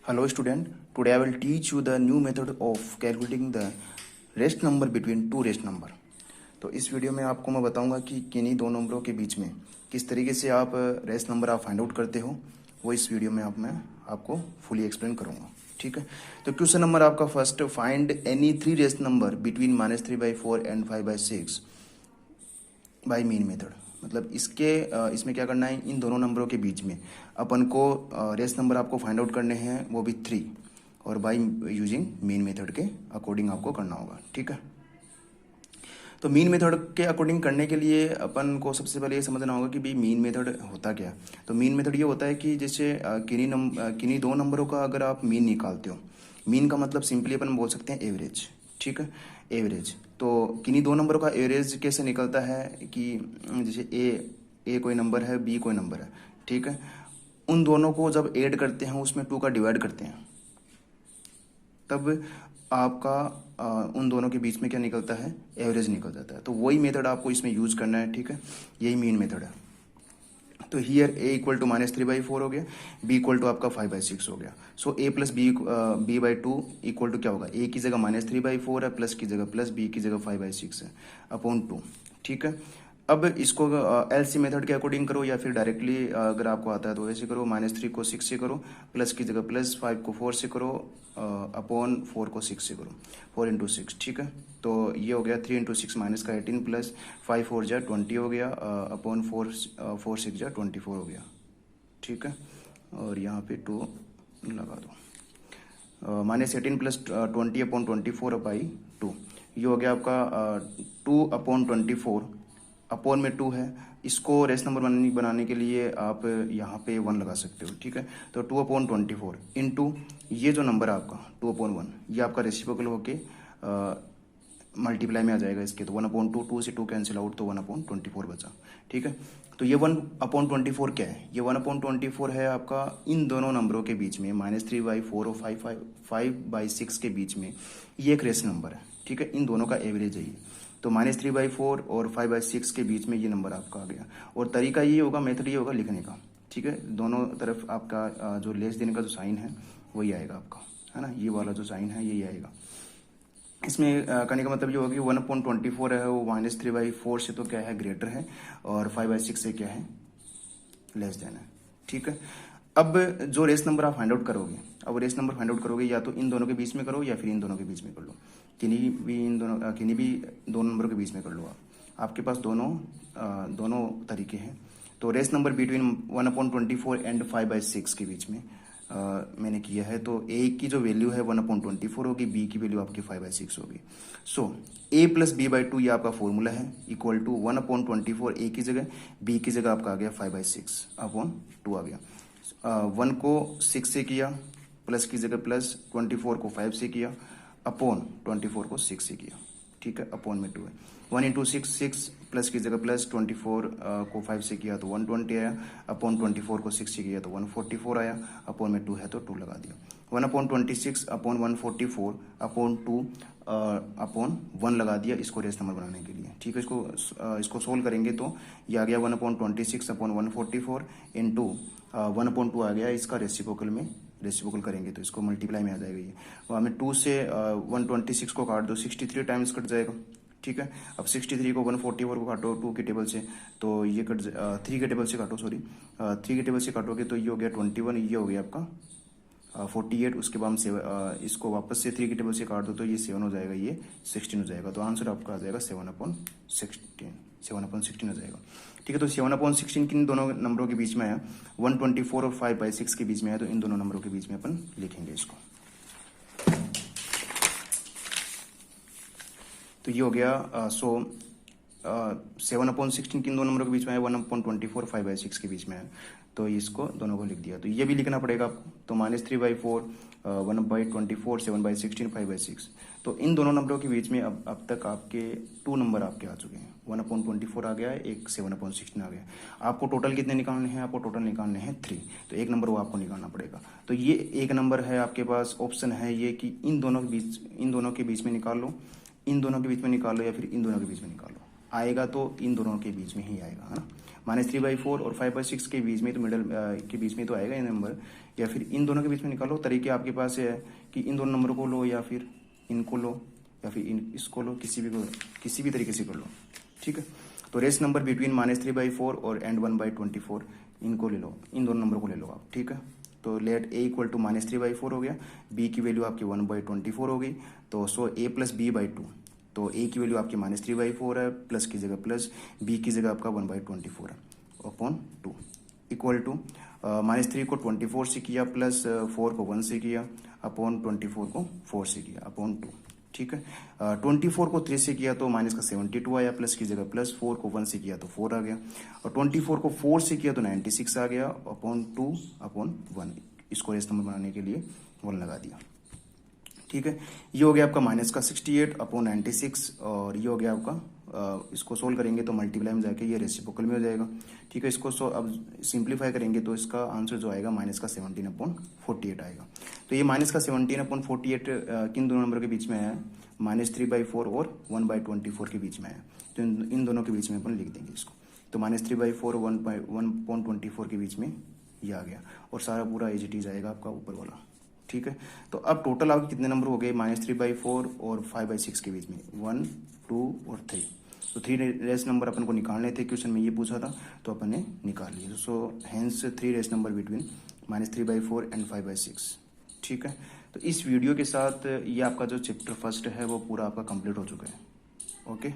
Hello student, today I will teach you the new method of calculating the rest number between two rest number। तो इस video में आपको मैं बताऊंगा कि किन्हीं दो नंबरों के बीच में किस तरीके से आप रेस्ट नंबर आप फाइंड आउट करते हो, वो इस वीडियो में मैं आपको फुली एक्सप्लेन करूंगा। ठीक है, तो क्वेश्चन नंबर आपका first, find any three rest number between -3/4 and 5/6 by mean method. मतलब इसमें क्या करना है, इन दोनों नंबरों के बीच में अपन को रेस्ट नंबर आपको फाइंड आउट करने हैं, वो भी 3, और बाय यूजिंग मीन मेथड के अकॉर्डिंग आपको करना होगा। ठीक है, तो मीन मेथड के अकॉर्डिंग करने के लिए अपन को सबसे पहले ये समझना होगा कि भाई मीन मेथड होता क्या। तो मीन मेथड ये होता है कि जैसे किन्हीं दो नंबरों का अगर आप मीन निकालते हो, मीन का मतलब सिंपली अपन बोल सकते हैं एवरेज। ठीक है, एवरेज। तो किन्हीं दो नंबरों का एवरेज कैसे निकलता है कि जैसे ए कोई नंबर है, बी कोई नंबर है। ठीक है, उन दोनों को जब ऐड करते हैं, उसमें 2 का डिवाइड करते हैं, तब आपका उन दोनों के बीच में क्या निकलता है, एवरेज निकल जाता है। तो वही मेथड आपको इसमें यूज करना है। ठीक है, यही मेन मेथड है। तो हियर ए इक्वल टू -3/4 हो गया, बी इक्वल टू आपका 5/6 हो गया। सो ए प्लस बी/2 इक्वल टू क्या होगा, ए की जगह -3/4 है, प्लस की जगह प्लस, बी की जगह 5/6 है, अपॉन 2। ठीक है, अब इसको एलसी मेथड के अकॉर्डिंग करो, या फिर डायरेक्टली अगर आपको आता है तो वैसे करो। -3 को 6 से करो, प्लस की जगह प्लस, 5 को 4 से करो, अपॉन 4 को 6 से करो, 4 इंटू 6। ठीक है, तो ये हो गया 3 इंटू 6 माइनस का 18, प्लस 5 4 जा 20 हो गया, अपॉन 4 6 जा 24 हो गया। ठीक है, और यहाँ पे 2 लगा दो, -18 प्लस 20 अपॉन 24 बाई 2। ये हो गया आपका 2 अपॉन 24, अपॉन में 2 है। इसको रेस्ट नंबर बनाने के लिए आप यहाँ पे 1 लगा सकते हो। ठीक है, तो 2 अपॉन 24 इंटू ये जो नंबर है आपका 2 अपॉन 1, ये आपका रेसिप्रोकल होके मल्टीप्लाई में आ जाएगा इसके। तो 1 अपॉन 2, 2 से 2 कैंसिल आउट, तो 1 अपॉन 24 बचा। ठीक है, तो ये 1 अपॉन 24 क्या है, ये 1 अपॉन 24 है आपका इन दोनों नंबरों के बीच में, -3/4 और 5/6 के बीच में ये एक रेस्ट नंबर है। ठीक है, इन दोनों का एवरेज है ये। तो -3/4 और 5/6 के बीच में ये नंबर आपका आ गया। और तरीका ये होगा, मेथड ये होगा लिखने का। ठीक है, दोनों तरफ आपका जो लेस देने का जो साइन है वही आएगा आपका, है ना, ये वाला जो साइन है यही आएगा। इसमें करने का मतलब ये होगा कि 1/24 है वो -3/4 से तो क्या है, ग्रेटर है, और 5/6 से क्या है, लेस देन है। ठीक है, अब जो रेस नंबर आप फाइंड आउट करोगे, अब रेस नंबर फाइंड आउट करोगे या तो इन दोनों के बीच में करो, या फिर इन दोनों के बीच में कर लो। किन्हीं भी दो नंबरों के बीच में कर लो आपके पास दोनों तरीके हैं। तो रेस नंबर बिटवीन 1/24 एंड 5/6 के बीच में मैंने किया है। तो ए की जो वैल्यू है 1/24 होगी, बी की वैल्यू आपकी 5/6 होगी। सो ए प्लस b/2 ये आपका फॉर्मूला है, इक्वल टू 1/24 ए की जगह, बी की जगह आपका आ गया 5/6 अपॉन 2 आ गया। 1 को 6 से किया, प्लस की जगह प्लस, 24 को 5 से किया, अपॉन 24 को 6 से किया। ठीक है, अपॉन में 2 है। 1 इंटू 6 प्लस की जगह प्लस, 24 को 5 से किया तो 120 आया, अपॉन 24 को 6 से किया तो 144 आया, अपॉन में 2 है तो 2 लगा दिया। 1/26 अपॉन 144 अपॉन 2 अपॉन 1 लगा दिया इसको रेस नंबर बनाने के लिए। ठीक है, इसको सोल्व करेंगे तो ये आ गया 1/26 अपॉन 144 इंटू 1/2 आ गया इसका रेसिप्रोकल करेंगे तो इसको मल्टीप्लाई में आ जाएगा ये। और हमें 2 से 126 को काट दो, 63 टाइम्स कट जाएगा। ठीक है, अब 63 को 144 को काटो 2 के टेबल से, तो ये 3 के टेबल से काटो, सॉरी 3 के टेबल से काटोगे तो ये हो गया 21, ये हो गया आपका 48। उसके बाद हम इसको वापस से 3 के टेबल से काट दो तो ये 7 हो जाएगा, ये 16 हो जाएगा। तो आंसर आपका आ जाएगा 7/16 हो जाएगा। ठीक है, तो 7/16 किन दोनों नंबरों के बीच में आया, 124 और 5/6 के बीच में आया, तो इन दोनों नंबरों के बीच में अपन लिखेंगे इसको। तो ये हो गया 7/16 किन दो नंबरों के बीच में है, 1/24 5/6 के बीच में है, तो इसको दोनों को लिख दिया। तो ये भी लिखना पड़ेगा आपको। तो -3/4 1/24 7/16 5/6। तो इन दोनों नंबरों के बीच में अब तक आपके 2 नंबर आपके आ चुके हैं, 1/24 आ गया है, एक 7/16 आ गया। आपको टोटल कितने निकालने हैं, आपको टोटल निकालने हैं 3, तो एक नंबर वो आपको निकालना पड़ेगा। तो ये एक नंबर है आपके पास, ऑप्शन है ये कि इन दोनों के बीच में निकाल लो, इन दोनों के बीच में निकालो, या फिर इन दोनों के बीच में निकालो। आएगा तो इन दोनों के बीच में ही आएगा, है ना। -3/4 और 5/6 के बीच में तो मिडल के बीच में तो आएगा ये नंबर, या फिर इन दोनों के बीच में निकालो। तरीके आपके पास है कि इन दोनों नंबर को लो, या फिर इनको लो, या फिर इसको लो, किसी भी तरीके से कर लो, ठीक है। तो रेस्ट नंबर बिटवीन -3/4 और एंड 1/24 इनको ले लो, इन दोनों नंबर को ले लो आप, ठीक है। तो लेट a इक्वल टू -3/4 हो गया, b की वैल्यू आपकी 1/24 हो गई, तो सो a प्लस b/2। तो a की वैल्यू आपकी -3/4 है, प्लस की जगह प्लस, b की जगह आपका 1/24 है अपॉन 2 इक्वल टू -3 को 24 से किया, प्लस 4 को 1 से किया, अपॉन 24 को 4 से किया, अपॉन 2, ठीक है। 24 को 3 से किया तो माइनस का 72 आया, प्लस की जगह प्लस, 4 को 1 से किया तो 4 आ गया, और 24 को 4 से किया तो 96 आ गया, अपॉन 2 अपॉन 1। इसको रेस्ट नंबर बनाने के लिए 1 लगा दिया, ठीक है। ये हो गया आपका माइनस का 68 अपॉन 96, और ये हो गया आपका इसको सोल्व करेंगे तो मल्टीप्लाई में जाके ये रेसिप्रोकल में हो जाएगा, ठीक है। इसको अब सिंप्लीफाई करेंगे तो इसका आंसर जो आएगा माइनस का 17 अपॉन 48 आएगा। तो ये माइनस का 17 अपॉन 48 किन दोनों नंबर के बीच में है? -3/4 और 1/24 के बीच में है। तो इन दोनों के बीच में अपन लिख देंगे इसको। तो -3/4 1/24 के बीच में ये आ गया, और सारा पूरा एज इट इज आएगा आपका ऊपर वाला, ठीक है। तो अब टोटल आपके कितने नंबर हो गए? -3/4 और 5/6 के बीच में 1, 2 और 3। तो 3 रेस नंबर अपन को निकालने थे, क्वेश्चन में ये पूछा था, तो अपन ने निकाल लिए। So hence 3 race number between -3/4 and 5/6, ठीक है। तो इस वीडियो के साथ ये आपका जो चैप्टर फर्स्ट है वो पूरा आपका कंप्लीट हो चुका है। ओके।